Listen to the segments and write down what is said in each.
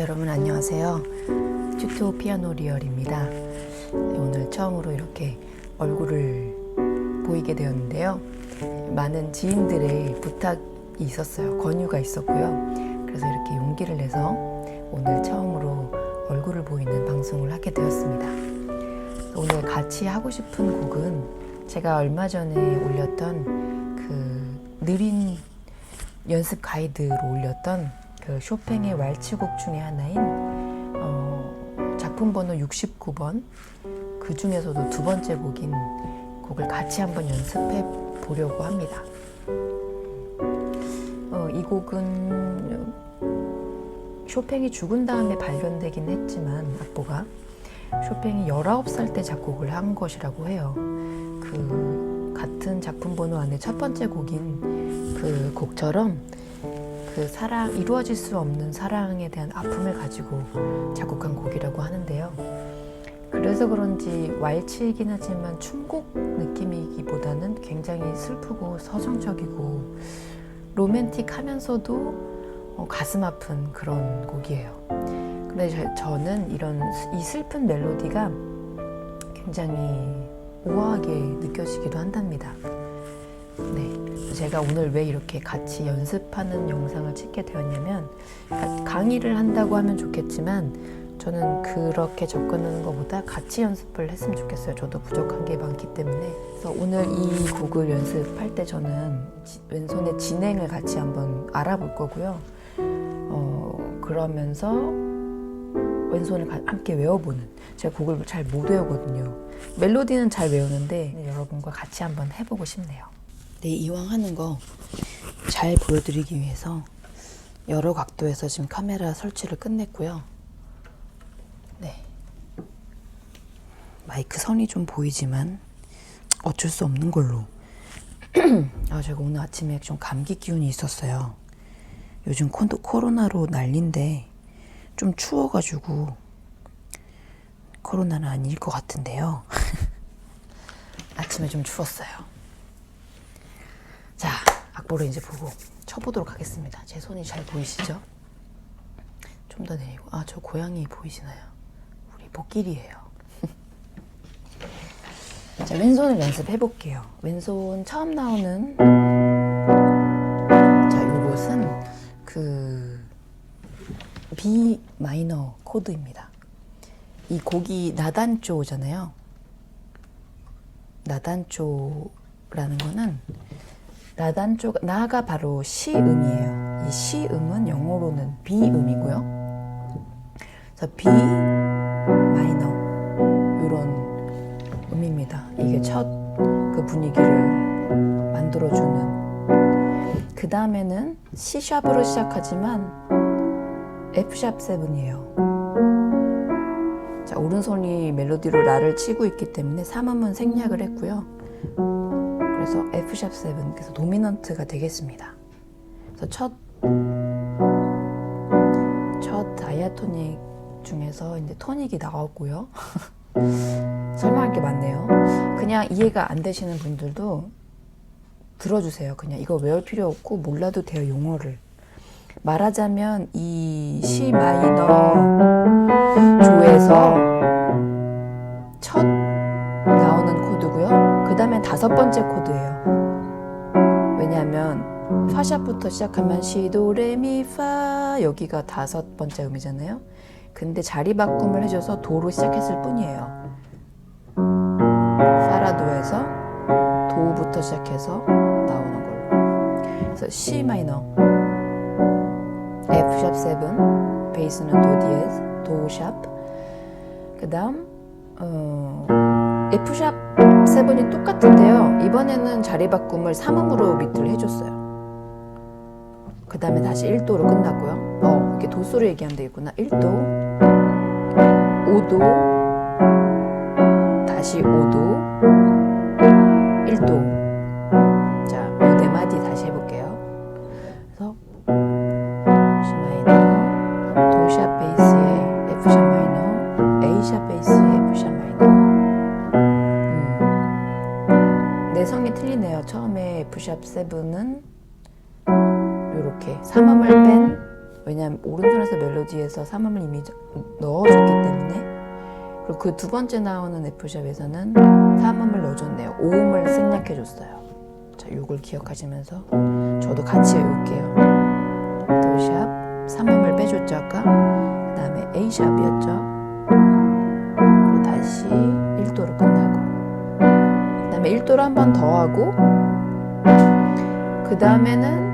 여러분 안녕하세요. 튜토 피아노 리얼입니다. 오늘 처음으로 이렇게 얼굴을 보이게 되었는데요. 많은 지인들의 부탁이 있었어요. 권유가 있었고요. 그래서 이렇게 용기를 내서 오늘 처음으로 얼굴을 보이는 방송을 하게 되었습니다. 오늘 같이 하고 싶은 곡은 제가 얼마 전에 올렸던 그 느린 연습 가이드로 올렸던 그 쇼팽의 왈츠곡 중에 하나인 작품 번호 69번, 그 중에서도 두 번째 곡인 곡을 같이 한번 연습해 보려고 합니다. 이 곡은 쇼팽이 죽은 다음에 발견되긴 했지만 악보가 쇼팽이 19살 때 작곡을 한 것이라고 해요. 그 같은 작품 번호 안에 첫 번째 곡인 그 곡처럼 그 사랑, 이루어질 수 없는 사랑에 대한 아픔을 가지고 작곡한 곡이라고 하는데요. 그래서 그런지 왈츠이긴 하지만 춤곡 느낌이기보다는 굉장히 슬프고 서정적이고 로맨틱하면서도 가슴 아픈 그런 곡이에요. 근데 저는 이 슬픈 멜로디가 굉장히 우아하게 느껴지기도 한답니다. 네, 제가 오늘 왜 이렇게 같이 연습하는 영상을 찍게 되었냐면, 강의를 한다고 하면 좋겠지만 저는 그렇게 접근하는 것보다 같이 연습을 했으면 좋겠어요. 저도 부족한 게 많기 때문에. 그래서 오늘 이 곡을 연습할 때 저는 왼손의 진행을 같이 한번 알아볼 거고요. 그러면서 왼손을 함께 외워보는, 제가 곡을 잘 못 외우거든요. 멜로디는 잘 외우는데 여러분과 같이 한번 해보고 싶네요. 네, 이왕 하는 거 잘 보여드리기 위해서 여러 각도에서 지금 카메라 설치를 끝냈고요. 네, 마이크 선이 좀 보이지만 어쩔 수 없는 걸로. 제가 오늘 아침에 좀 감기 기운이 있었어요. 요즘 코로나로 난린데 좀 추워가지고 코로나는 아닐 것 같은데요. 아침에 좀 추웠어요. 자, 악보를 이제 보고 쳐보도록 하겠습니다. 제 손이 잘 보이시죠? 좀 더 내리고. 저 고양이 보이시나요? 우리 복길이에요. 자, 왼손을 연습해 볼게요. 왼손 처음 나오는, 자, 요것은 그 B 마이너 코드입니다. 이 곡이 나단조잖아요. 나단조라는 거는, 나단조, 나가 바로 시음이에요. 이 시음은 영어로는 B음이고요. 그래서 B 마이너, 이런 음입니다. 이게 첫 그 분위기를 만들어주는. 그 다음에는 C샵으로 시작하지만 F샵 7이에요. 자, 오른손이 멜로디로 라를 치고 있기 때문에 3음은 생략을 했고요. 그래서 F샵 7, 그래서 도미넌트가 되겠습니다. 그래서 첫 다이아토닉 중에서 이제 토닉이 나왔고요. 설명할 게 많네요. 그냥 이해가 안 되시는 분들도 들어주세요. 그냥 이거 외울 필요 없고 몰라도 돼요, 용어를. 말하자면 이 C 마이너 조에서 첫 나오는 코드고요. 그 다음에 다섯 번째 코드예요. 왜냐하면 파샵부터 시작하면 시도레미파, 여기가 다섯 번째 음이잖아요. 근데 자리 바꿈을 해줘서 도로 시작했을 뿐이에요. 파라도에서 도부터 시작해서 나오는 걸로. 그래서 C 마이너, F샵 7, 베이스는 도 디에즈, 도샵. 그 다음 F샵 7이 똑같은데요. 이번에는 자리 바꿈을 3음으로 비트를 해줬어요. 그 다음에 다시 1도로 끝났고요. 이렇게 도수로 얘기하면 되겠구나. 1도, 5도, 다시 5도, 1도. 자, 이 네 마디 다시 해볼게요. 그래서 C 마이너, 도샵 베이스의 F샵 마이너, A샵 베이스의 F샵 마이너. 내성이 틀리네요. 처음에 F샵 7은 이렇게 3음을 뺀 왜냐하면 오른손에서 멜로디에서 3음을 이미 넣어줬기 때문에. 그리고 그 두 번째 나오는 F샵에서는 3음을 넣어줬네요. 5음을 생략해줬어요. 자, 이걸 기억하시면서 저도 같이 외울게요. 도샵 3음을 빼줬죠 아까. 그 다음에 A샵이었죠. 그리고 다시 1도로 끝나고, 그 다음에 1도를 한 번 더 하고, 그 다음에는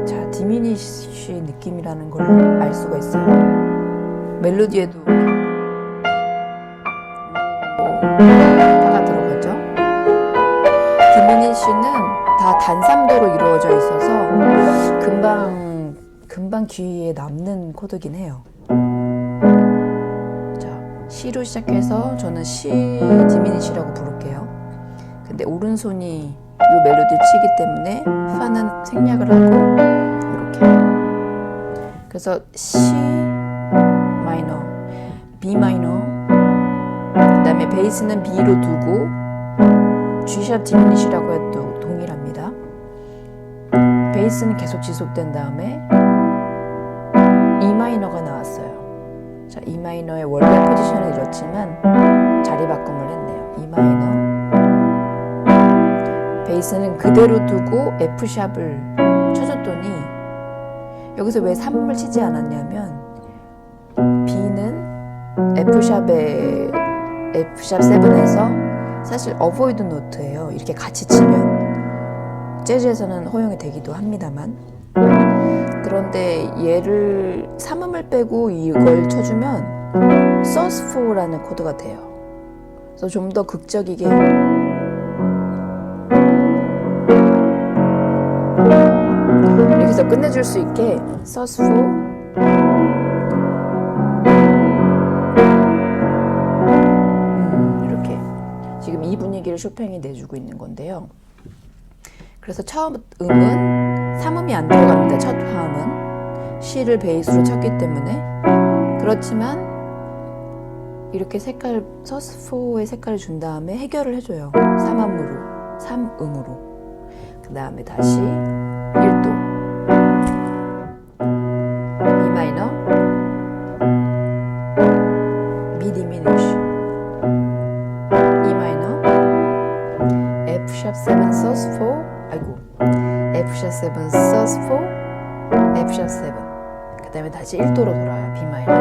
자 디미니쉬 느낌이라는 걸 알 수가 있어요. 멜로디에도 파가 들어가죠. 디미니쉬는 다 단삼도로 이루어져 있어서 금방 귀에 남는 코드긴 해요. 자, C로 시작해서 저는 C 디미니쉬라고 부를게요. 근데 오른손이 이 멜로디를 치기 때문에 파는 생략을 하고 이렇게. 그래서 C 마이너, B 마이너, 그 다음에 베이스는 B로 두고 G샵 디미니쉬라고 해도 동일합니다. 베이스는 계속 지속된 다음에 E 마이너가 나왔어요. 자, E 마이너의 원래 포지션은 이렇지만 자리 바꿈을 했네요. E 마이너, 베이스는 그대로 두고 F샵을 쳐줬더니 여기서 왜 3음을 치지 않았냐면 B는 F샵 7에서 사실 어보이드 노트예요. 이렇게 같이 치면 재즈에서는 허용이 되기도 합니다만, 그런데 얘를 3음을 빼고 이걸 쳐주면 sus4라는 코드가 돼요. 그래서 좀 더 극적이게 이렇게 해서 끝내줄 수 있게 sus4, 이렇게 지금 이 분위기를 쇼팽이 내주고 있는 건데요. 그래서 처음 음은 3음이 안 들어갑니다. 첫 화음은 C를 베이스로 쳤기 때문에. 그렇지만 이렇게 색깔, sus4의 색깔을 준 다음에 해결을 해줘요. 3음으로. 그 다음에 다시 1도 B 마이너, B 디미니쉬, E 마이너, F샵 7 sus4, F샵 7 sus4, F샵 7. 그 다음에 다시 1도로 돌아와요. B 마이너.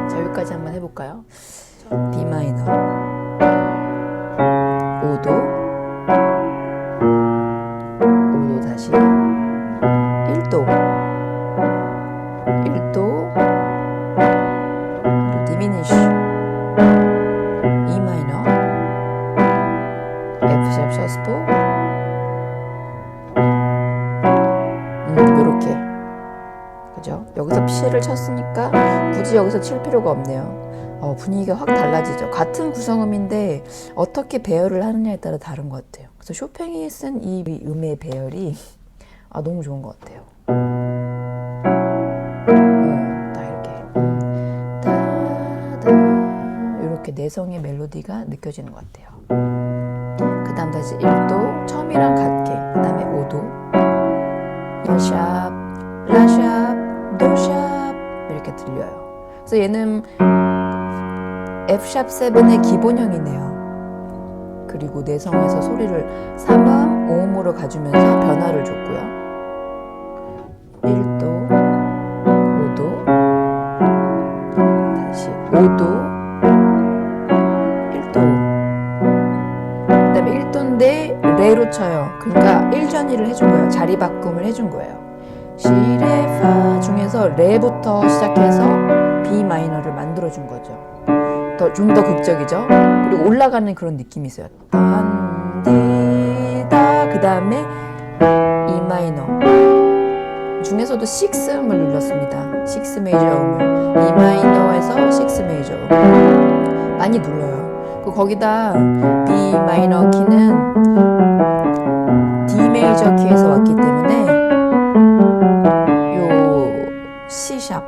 자, 여기까지 한번 해볼까요? B 마이너, 5도, 다시 1도, 그리고 디미니쉬, E 마이너, F샵 sus4, 요렇게. 그죠? 여기서 C를 쳤으니까 굳이 여기서 칠 필요가 없네요. 분위기가 확 달라지죠. 같은 구성음인데 어떻게 배열을 하느냐에 따라 다른 것 같아요. 그래서 쇼팽이 쓴 이 음의 배열이 너무 좋은 것 같아요. 딱 이렇게 내성의 멜로디가 느껴지는 것 같아요. 그 다음 다시 1도, 처음이랑 같게. 그 다음에 5도, 라샵, 도샵 이렇게 들려요. 그래서 얘는 F샵 7의 기본형이네요. 그리고 내성에서 소리를 3음, 5음으로 가주면서 변화를 줬고요. 1도, 5도, 다시 5도, 1도. 그 다음에 1도인데 레로 쳐요. 그러니까 1전이를 해준 거예요. 자리 바꿈을 해준 거예요. 시, 레, 파 중에서 레부터 시작해서 B 마이너를 만들어준 거죠. 좀 더 극적이죠. 그리고 올라가는 그런 느낌이 있어요. 단, 디, 다. 그 다음에 E 마이너 중에서도 6음을 눌렀습니다. 6 메이저 음을 E 마이너에서 6 메이저 음 많이 눌러요. 그리고 거기다 B 마이너 키는 D 메이저 키에서 왔기 때문에 요 C 샵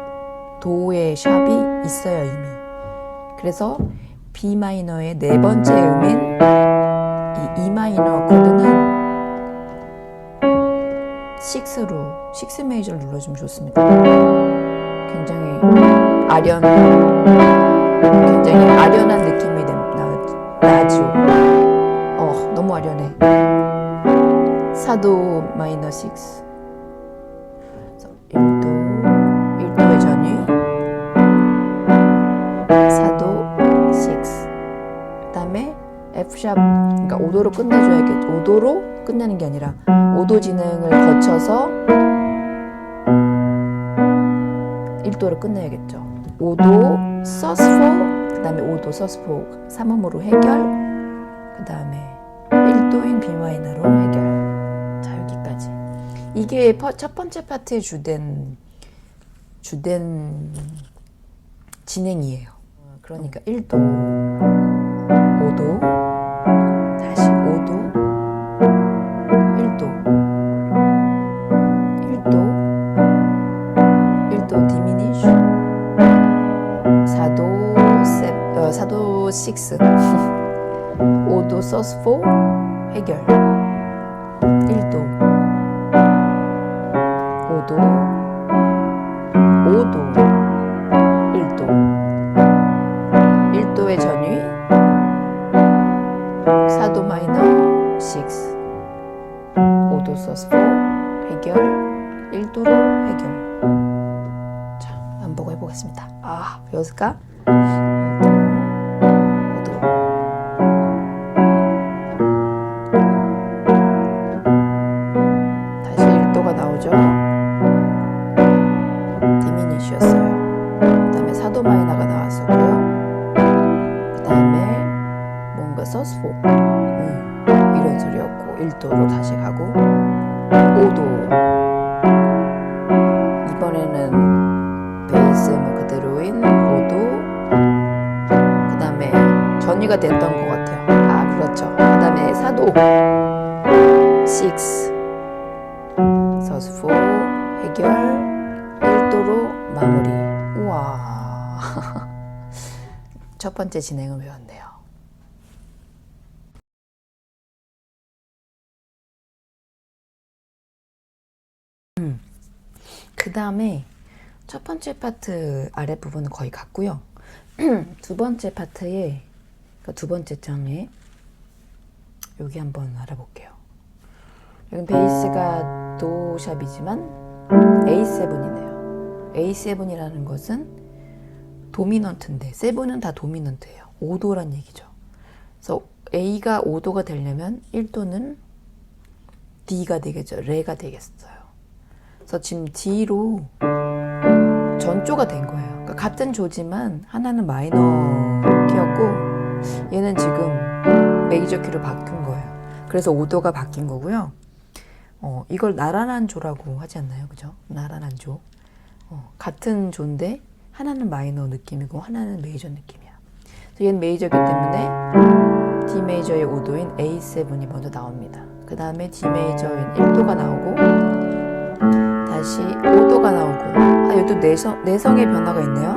도의 샵이 있어요 이미. 그래서 B 마이너의 네 번째 음인 이 E 마이너 코드는 6로 6 메이저를 눌러주면 좋습니다. 굉장히 굉장히 아련한 느낌이 나죠. 너무 아련해. 사도 마이너 6. 1도의 전위. 사도 6. 그 다음에 F샵, 그러니까 5도로 끝내줘야겠죠. 5도로 끝내는 게 아니라 5도 진행을 거쳐서 1도로 끝내야겠죠. 5도 sus4, 그 다음에 5도 sus4 3음으로 해결, 그 다음에 1도인 B마이너로 해결. 자, 여기까지. 이게 첫 번째 파트의 주된 진행이에요. 그러니까 1도, 5도, 다시 5도, 1도, 1도 diminish, 사도 6, 5도 sus4 해결, 1도, 5도, 1도, 1도의 전위, 사도 마이너 6, 5도 sus4 해결, 1도로 해결. 자, 반복 해보겠습니다. 배웠을까? 5도, 다시 1도가 나오죠. 디미니쉬였어요. 그 다음에 사도 마이너가 나왔었고요. 그 다음에 뭔가 sus4 이런 소리였고, 1도로 다시 가고, 5도, 이번에는 베이스 그대로인 5도, 그 다음에 전위가 됐던 것 같아요. 그렇죠. 그 다음에 사도 6, sus4 해결, 1도로 마무리. 우와. 첫 번째 진행을 외웠네요. 그 다음에 첫 번째 파트 아랫부분은 거의 같고요. 두 번째 파트에, 그러니까 두 번째 장에 여기 한번 알아볼게요. 여기 베이스가 도샵이지만 A7이네요. A7이라는 것은 도미넌트인데 7은 다 도미넌트예요. 5도란 얘기죠. 그래서 A가 5도가 되려면 1도는 D가 되겠죠. 레가 되겠어요. 그래서 지금 D로 전조가 된 거예요. 그러니까 같은 조지만 하나는 마이너 키였고 얘는 지금 메이저 키로 바뀐 거예요. 그래서 5도가 바뀐 거고요. 이걸 나란한 조라고 하지 않나요? 그죠? 나란한 조. 같은 조인데 하나는 마이너 느낌이고 하나는 메이저 느낌이야. 그래서 얘는 메이저이기 때문에 D 메이저의 5도인 A7이 먼저 나옵니다. 그 다음에 D 메이저인 1도가 나오고 다시 5도가 나오고 여기도 내성의 변화가 있네요.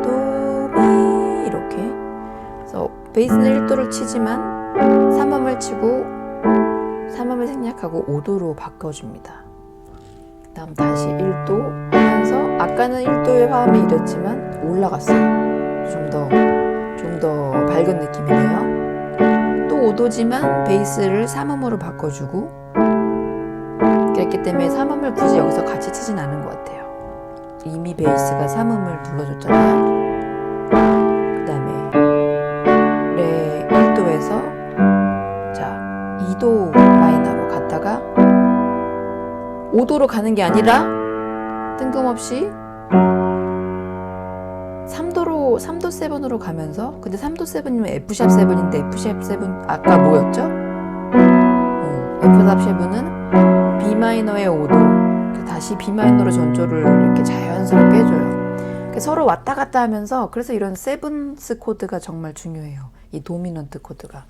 도, 미 이렇게. 그래서 베이스는 1도를 치지만 3음을 치고 3음을 생략하고 5도로 바꿔줍니다. 그 다음 다시 1도 하면서 아까는 1도의 화음이 이랬지만 올라갔어요. 좀 더 밝은 느낌이네요. 또 5도지만 베이스를 3음으로 바꿔주고 그랬기 때문에 3음을 굳이 여기서 같이 치진 않은 것 같아요. 이미 베이스가 3음을 불러줬잖아요. 그 다음에 레 1도에서 자 2도 마이너로 갔다가 5도로 가는 게 아니라 뜬금없이 3도 7으로 가면서 근데 3도 7이면 F샵 7인데 F샵 7 아까 뭐였죠? F샵 7은 B 마이너의 5도 다시 B 마이너로 전조를 이렇게 자연스럽게 해줘요. 서로 왔다 갔다 하면서 그래서 이런 세븐스 코드가 정말 중요해요. 이 도미넌트 코드가.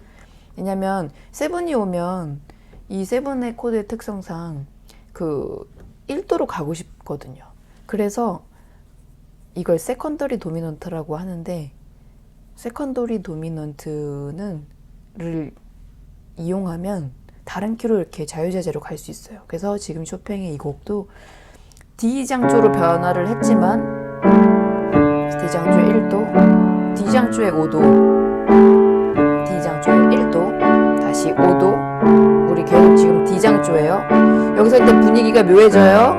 왜냐면 세븐이 오면 이 세븐의 코드의 특성상 그 1도로 가고 싶거든요. 그래서 이걸 세컨더리 도미넌트라고 하는데 세컨더리 도미넌트를 이용하면 다른 키로 이렇게 자유자재로 갈 수 있어요. 그래서 지금 쇼팽의 이 곡도 D장조로 변화를 했지만 D장조의 1도, D장조의 5도, D장조의 1도, 다시 5도. 우리 계속 지금 D장조예요. 여기서 일단 분위기가 묘해져요.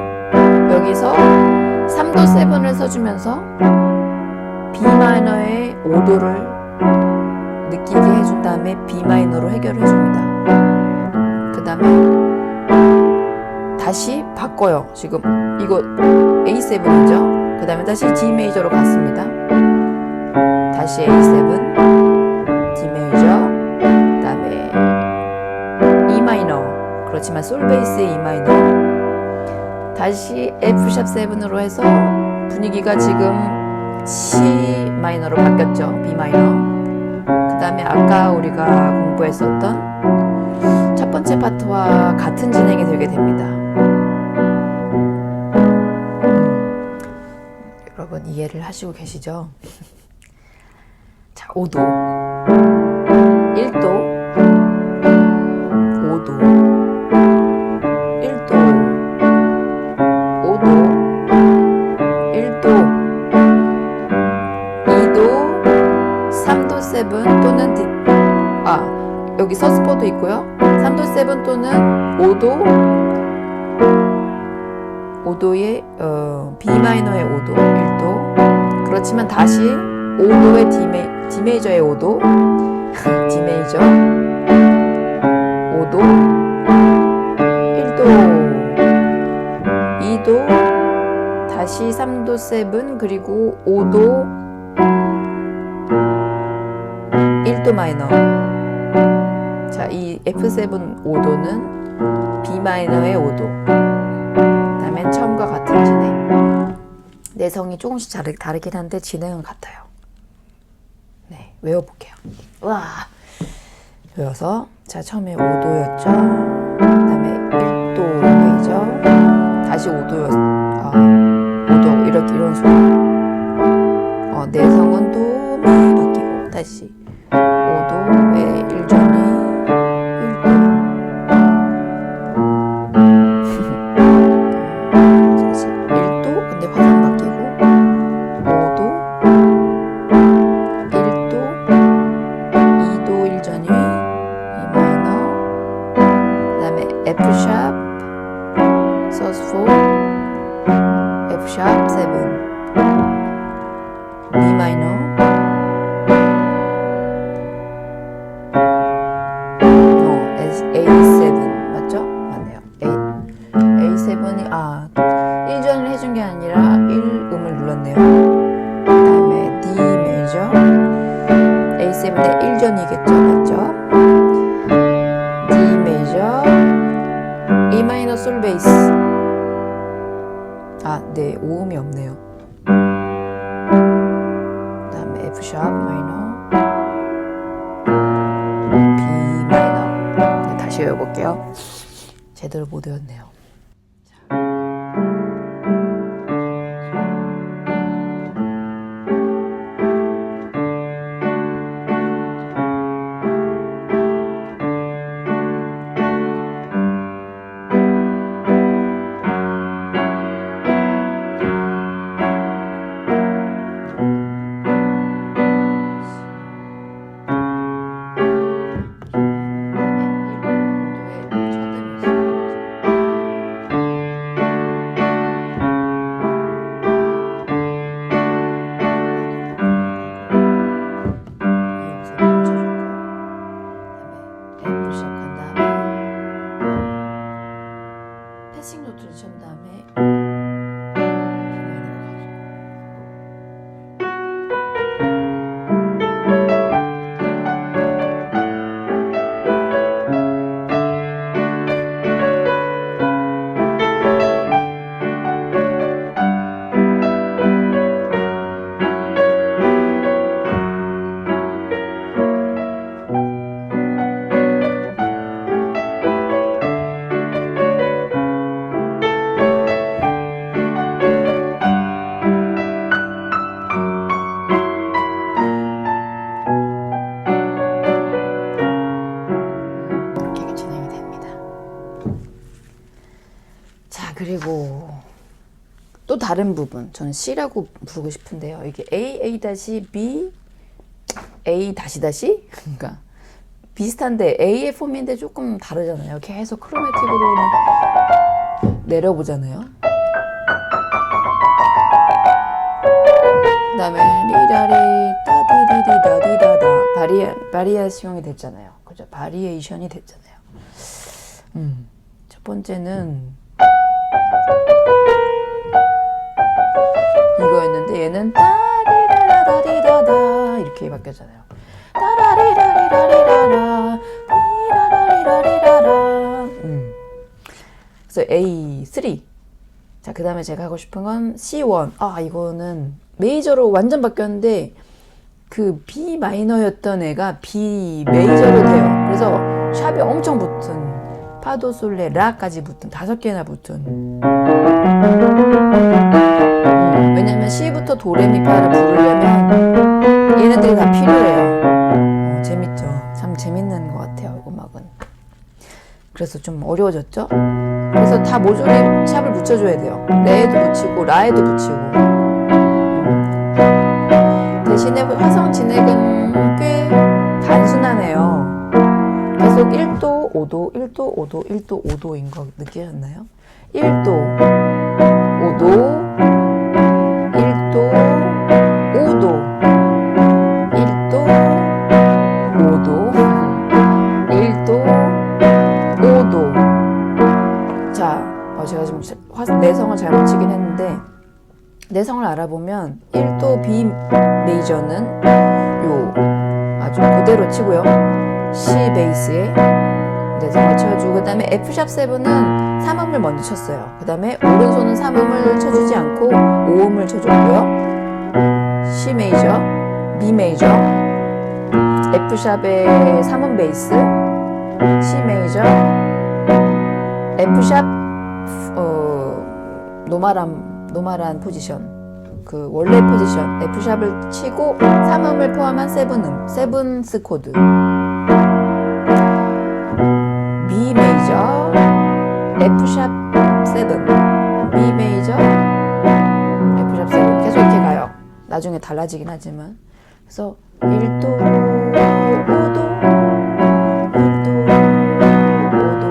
여기서 3도 7을 써주면서 B 마이너의 5도를 느끼게 해준 다음에 B 마이너로 해결을 해줍니다. 그 다음에 다시 바꿔요. 지금 이거 A7이죠. 그 다음에 다시 D 메이저로 갔습니다. 다시 A7, D 메이저, 그 다음에 E 마이너. 그렇지만 솔 베이스의 E 마이너. 다시 F 샵 7으로 해서 분위기가 지금 C 마이너로 바뀌었죠. B 마이너. 그 다음에 아까 우리가 공부했었던 첫 번째 파트와 같은 진행이 되게 됩니다. 여러분 이해를 하시고 계시죠? 자, 5도, 1도, 5도, 1도, 5도, 1도, 2도, 3도 7 또는 여기 서스포도 있고요. 3도 7 또는 5도의 B 마이너의 5도, 1도. 그렇지만 다시 5도의 D 메이저의 5도, D 메이저, 5도, 1도, 2도, 다시 3도 7 그리고 5도, 1도 마이너. 자, 이 F7 5도는 B 마이너의 5도. 그 다음에 처음과 같은 진행. 내성이 조금씩 다르긴 한데 진행은 같아요. 네, 외워볼게요. 와, 외워서 자, 처음에 5도였죠. 그 다음에 1도 메이저, 다시 5도 이런 식으로. 내성은 도미 바뀌고 다시 5도의 1전이 1도. 다시 1도, 근데 화상 바뀌고 5도, 1도, 2도 1전이 E 마이너, 그 다음에 F 샵, 서스4, F 샵 7, D 마이너, A7 맞죠? 맞네요. A7이 1전을 해준 게 아니라 1음을 눌렀네요. 그 다음에 D 메이저, A7의 1전이겠죠? 맞죠? D 메이저, E 마이너 솔 베이스. 네, 5음이 없네요. 그 다음에 F 샵 마이너, B 마이너. 다시 외워볼게요. 제대로 못 외웠네요. 다른 부분, 저는 C라고 부르고 싶은데요. 이게 A-B, A 다시 그러니까 비슷한데 A의 폼인데 조금 다르잖아요. 계속 크로매틱으로 내려보잖아요. 그 다음에 리라리 따디디디다디다다 바리에이션이 됐잖아요. 그죠? 바리에이션이 됐잖아요. 첫 번째는 이거였는데 얘는 따리라라다디다다 이렇게 바뀌었잖아요. 따라리라리라리라라 리라라리라리라라. 그래서 A3. 자, 그 다음에 제가 하고 싶은 건 C1. 아, 이거는 메이저로 완전 바뀌었는데 그 B 마이너였던 애가 B 메이저로 돼요. 그래서 샵이 엄청 붙은 파도 솔레 라까지 붙은 5개나 붙은. 왜냐면 C부터 도레미파를 부르려면 얘네들이 다 필요해요. 재밌죠. 참 재밌는 것 같아요, 음악은. 그래서 좀 어려워졌죠. 그래서 다 모조리 샵을 붙여줘야 돼요. 레에도 붙이고 라에도 붙이고. 대신에 화성 진액은 꽤 단순하네요. 계속 1도, 5도, 1도, 5도, 1도, 5도인 거 느끼셨나요? 1도, 5도, 1도, 5도, 1도, 5도, 1도, 5도. 자, 제가 지금 내성을 잘못 치긴 했는데 내성을 알아보면 1도 B 메이저는 요 아주 그대로 치고요. C 베이스에 내성을 쳐주고 그 다음에 F샵 7은 3음을 먼저 쳤어요. 그 다음에 오른손은 3음을 쳐주지 않고 5음을 쳐줬고요. C 메이저, B 메이저, F샵의 3음 베이스, C 메이저, F샵 노말한 포지션, 그 원래 포지션 F샵을 치고 3음을 포함한 7음, 세븐스 코드. B 메이저, F샵 7, B 메이저, F샵 7 계속 이렇게 가요. 나중에 달라지긴 하지만. 그래서 1도, 5도, 1도, 5도,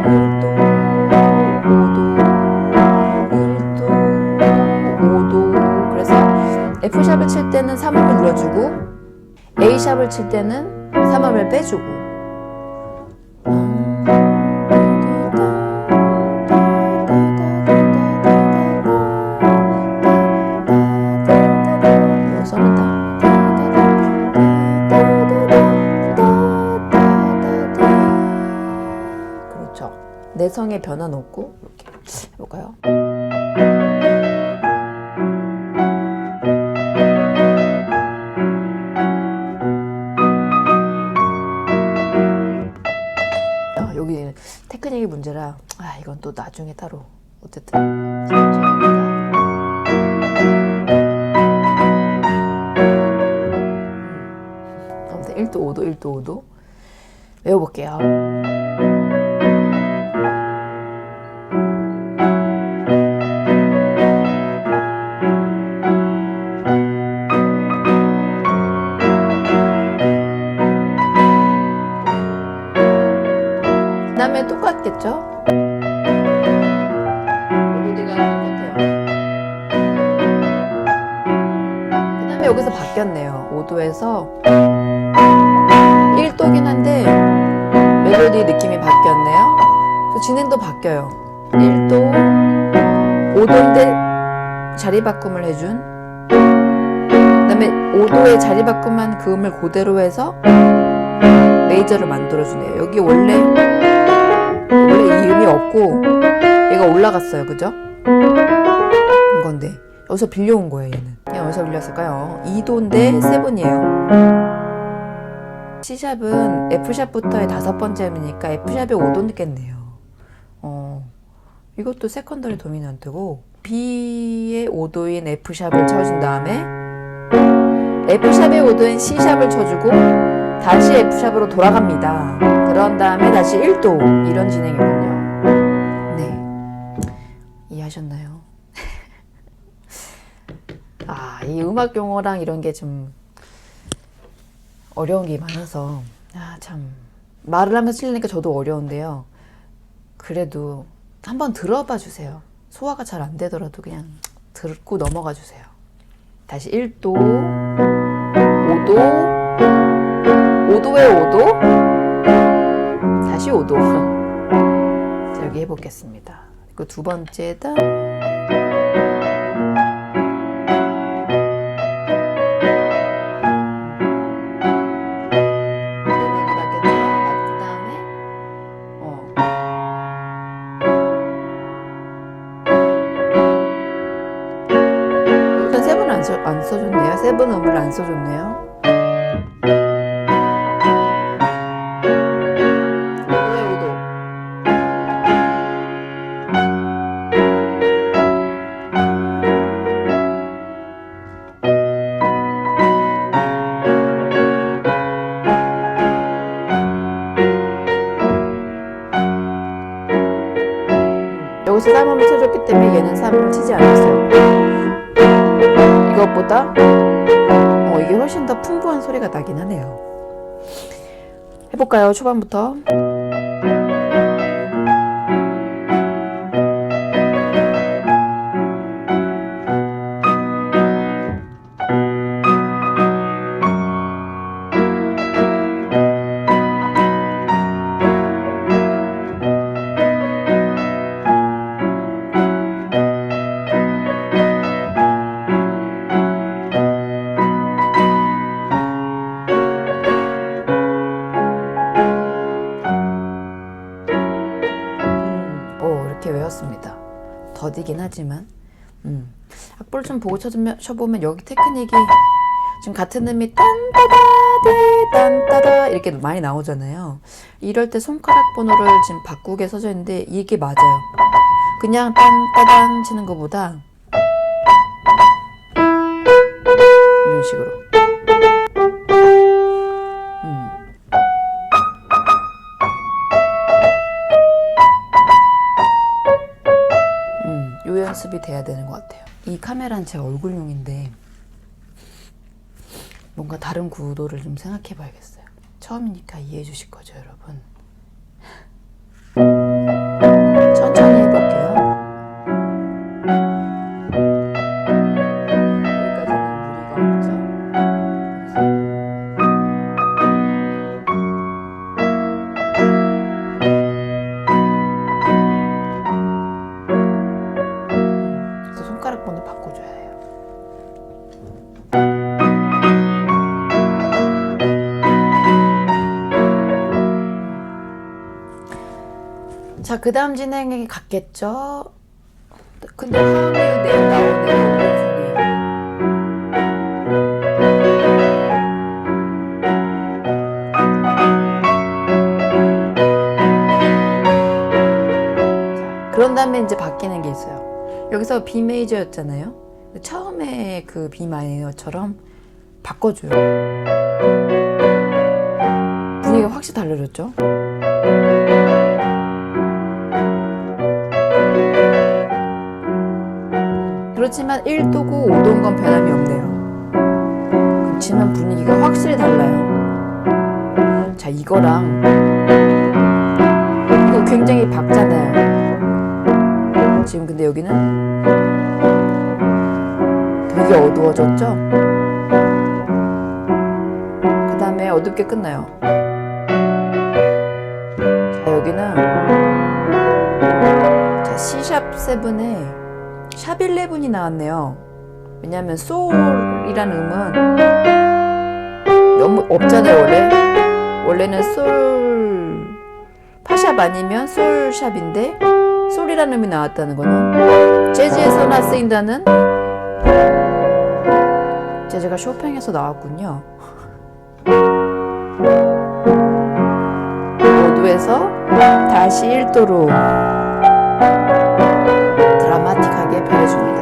1도, 5도, 1도, 5도. 그래서 F샵을 칠 때는 3음을 눌러주고 A샵을 칠 때는 3음을 빼주고. 그렇죠. 내성의 변화 놓고 이렇게 해볼까요? 여기 테크닉이 문제라 이건 또 나중에 따로 어쨌든 아무튼 1도 5도 1도 5도 외워볼게요. 그 다음에 똑같겠죠? 멜로디가 똑같아요. 그 다음에 여기서 바뀌었네요. 5도에서 1도긴 한데 멜로디 느낌이 바뀌었네요. 그래서 진행도 바뀌어요. 1도 5도인데 자리 바꿈을 해준, 그 다음에 5도의 자리 바꿈한 그 음을 그대로 해서 메이저를 만들어주네요. 여기 원래 이 음이 없고 얘가 올라갔어요. 그죠? 이건데 여기서 빌려온 거예요. 얘는 그냥 어디서 빌렸을까요? 2도인데 7이에요. C샵은 F샵부터의 5번째 음이니까 F샵에 5도 넣겠네요. 이것도 세컨더리 도미넌트고 B의 5도인 F샵을 쳐준 다음에 F샵의 5도인 C샵을 쳐주고 다시 F샵으로 돌아갑니다. 그런 다음에 다시 1도 이런 진행이군요. 네, 이해하셨나요? 이 음악 용어랑 이런 게 좀 어려운 게 많아서 참 말을 하면서 틀리니까 저도 어려운데요. 그래도 한번 들어봐 주세요. 소화가 잘 안 되더라도 그냥 듣고 넘어가 주세요. 다시 1도, 5도, 5도에 5도, 다시 5도. 자, 여기 해보겠습니다. 그리고 두 번째다. 안 써줬네요. 세븐 음을 안 써줬네요. 여기서 3음을 쳐줬기 때문에 얘는 3음을 치지 않았어요. 이것보다 이게 훨씬 더 풍부한 소리가 나긴 하네요. 해볼까요? 초반부터. 이렇게 외웠습니다. 더디긴 하지만 악보를 좀 보고 쳐보면 여기 테크닉이 지금 같은 음이 딴따다 딴따다 이렇게 많이 나오잖아요. 이럴 때 손가락 번호를 지금 바꾸게 써져 있는데 이게 맞아요. 그냥 딴따단 치는 것보다 이런 식으로 요 연습이 돼야 되는 것 같아요. 이 카메라는 제 얼굴용인데 뭔가 다른 구도를 좀 생각해 봐야겠어요. 처음이니까 이해해 주실 거죠, 여러분? 천천히 해볼게요. 여기까지는 무리가 없죠? 그래서 손가락 번호 바꿔줘야 해요. 자, 그 다음 진행에 갔겠죠? 근데 화음이 내일 나오네요. 그런 다음에 이제 바뀌는 게 있어요. 여기서 B 메이저였잖아요. 처음에 그 B 마이너처럼 바꿔줘요. 분위기가 확실히 달라졌죠? 그렇지만 1도고 5도인 건 변함이 없네요. 그렇지만 분위기가 확실히 달라요. 자, 이거랑 이거 굉장히 밝잖아요. 지금 근데 여기는 되게 어두워졌죠? 그 다음에 어둡게 끝나요. 자, 여기는 자, C샵7에 샵11이 나왔네요. 왜냐하면 솔이라는 음은 너무 없잖아요. 원래는 솔 파샵 아니면 솔샵인데 솔이라는 음이 나왔다는 거는 재즈에서나 쓰인다는 재즈가 쇼팽에서 나왔군요. 5도에서 다시 1도로 드라마틱하게 변해줍니다.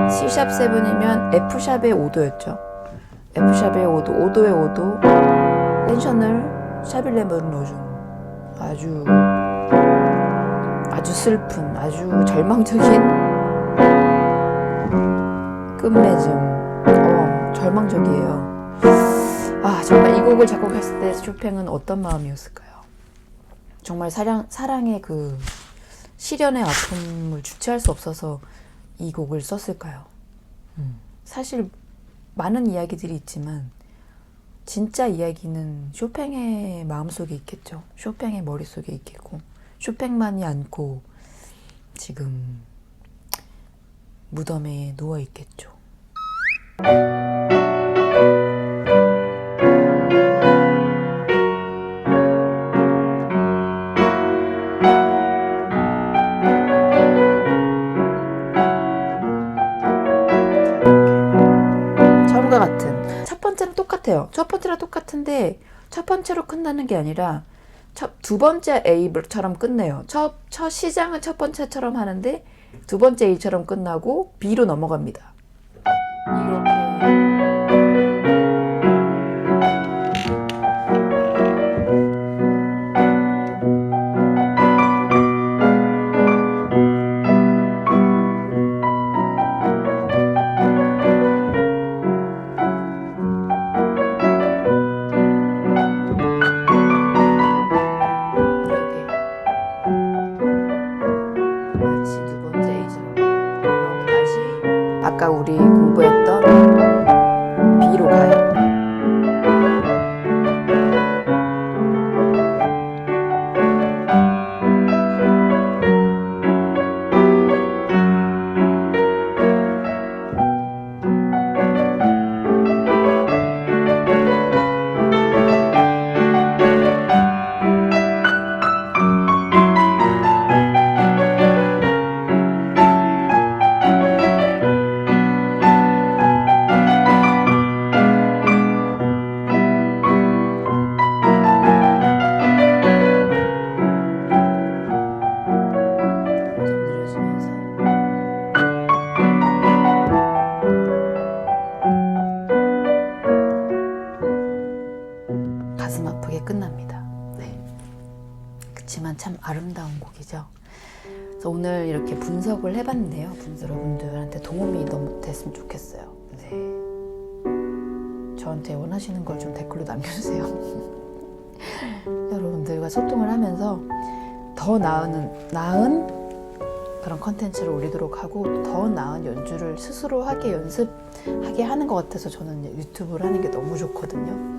C샵7이면 F샵의 5도였죠. F샵의 5도, 5도의 5도 텐션을 샵11로 넣어준 아주 슬픈, 아주 절망적인 끝맺음. 절망적이에요. 정말 이 곡을 작곡했을 때 쇼팽은 어떤 마음이었을까요? 정말 사랑의 그 시련의 아픔을 주체할 수 없어서 이 곡을 썼을까요? 사실 많은 이야기들이 있지만 진짜 이야기는 쇼팽의 마음속에 있겠죠. 쇼팽의 머릿속에 있겠고 쇼팽만이 안고 지금 무덤에 누워 있겠죠. 처음과 같은 첫 번째는 똑같아요. 첫 번째랑 똑같은데 첫 번째로 끝나는 게 아니라 두 번째 A처럼 끝내요. 첫 시장은 첫 번째처럼 하는데 두 번째 A처럼 끝나고 B로 넘어갑니다. 이렇게 아까 우리 공부했던 B로 가요. 가슴 아프게 끝납니다. 네. 그치만 참 아름다운 곡이죠. 그래서 오늘 이렇게 분석을 해봤는데요. 여러분들한테 도움이 너무 됐으면 좋겠어요. 네. 저한테 원하시는 걸 좀 댓글로 남겨주세요. 여러분들과 소통을 하면서 더 나은 그런 컨텐츠를 올리도록 하고 더 나은 연주를 스스로 연습하게 하는 것 같아서 저는 유튜브를 하는 게 너무 좋거든요.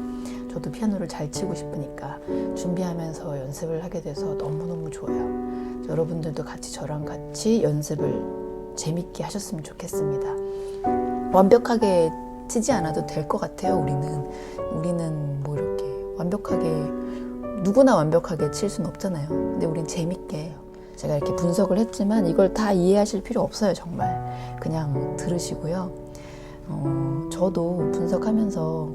저도 피아노를 잘 치고 싶으니까 준비하면서 연습을 하게 돼서 너무너무 좋아요. 여러분들도 저랑 같이 연습을 재밌게 하셨으면 좋겠습니다. 완벽하게 치지 않아도 될 것 같아요. 우리는 뭐 이렇게 누구나 완벽하게 칠 수는 없잖아요. 근데 우린 재밌게 제가 이렇게 분석을 했지만 이걸 다 이해하실 필요 없어요. 정말 그냥 들으시고요. 저도 분석하면서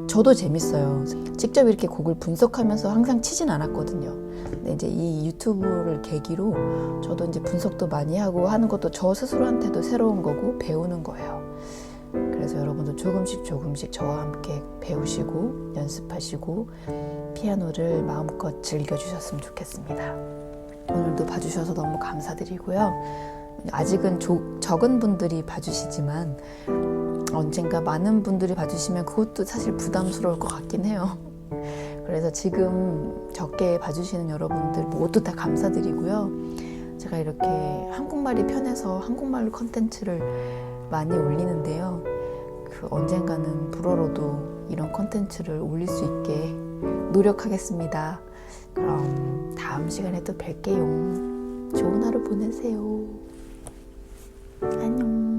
저도 재밌어요. 직접 이렇게 곡을 분석하면서 항상 치진 않았거든요. 근데 이제 이 유튜브를 계기로 저도 이제 분석도 많이 하고 하는 것도 저 스스로한테도 새로운 거고 배우는 거예요. 그래서 여러분도 조금씩 저와 함께 배우시고 연습하시고 피아노를 마음껏 즐겨주셨으면 좋겠습니다. 오늘도 봐주셔서 너무 감사드리고요. 아직은 적은 분들이 봐주시지만 언젠가 많은 분들이 봐주시면 그것도 사실 부담스러울 것 같긴 해요. 그래서 지금 적게 봐주시는 여러분들 모두 다 감사드리고요. 제가 이렇게 한국말이 편해서 한국말로 컨텐츠를 많이 올리는데요. 언젠가는 불어로도 이런 컨텐츠를 올릴 수 있게 노력하겠습니다. 그럼 다음 시간에 또 뵐게요. 좋은 하루 보내세요. 안녕.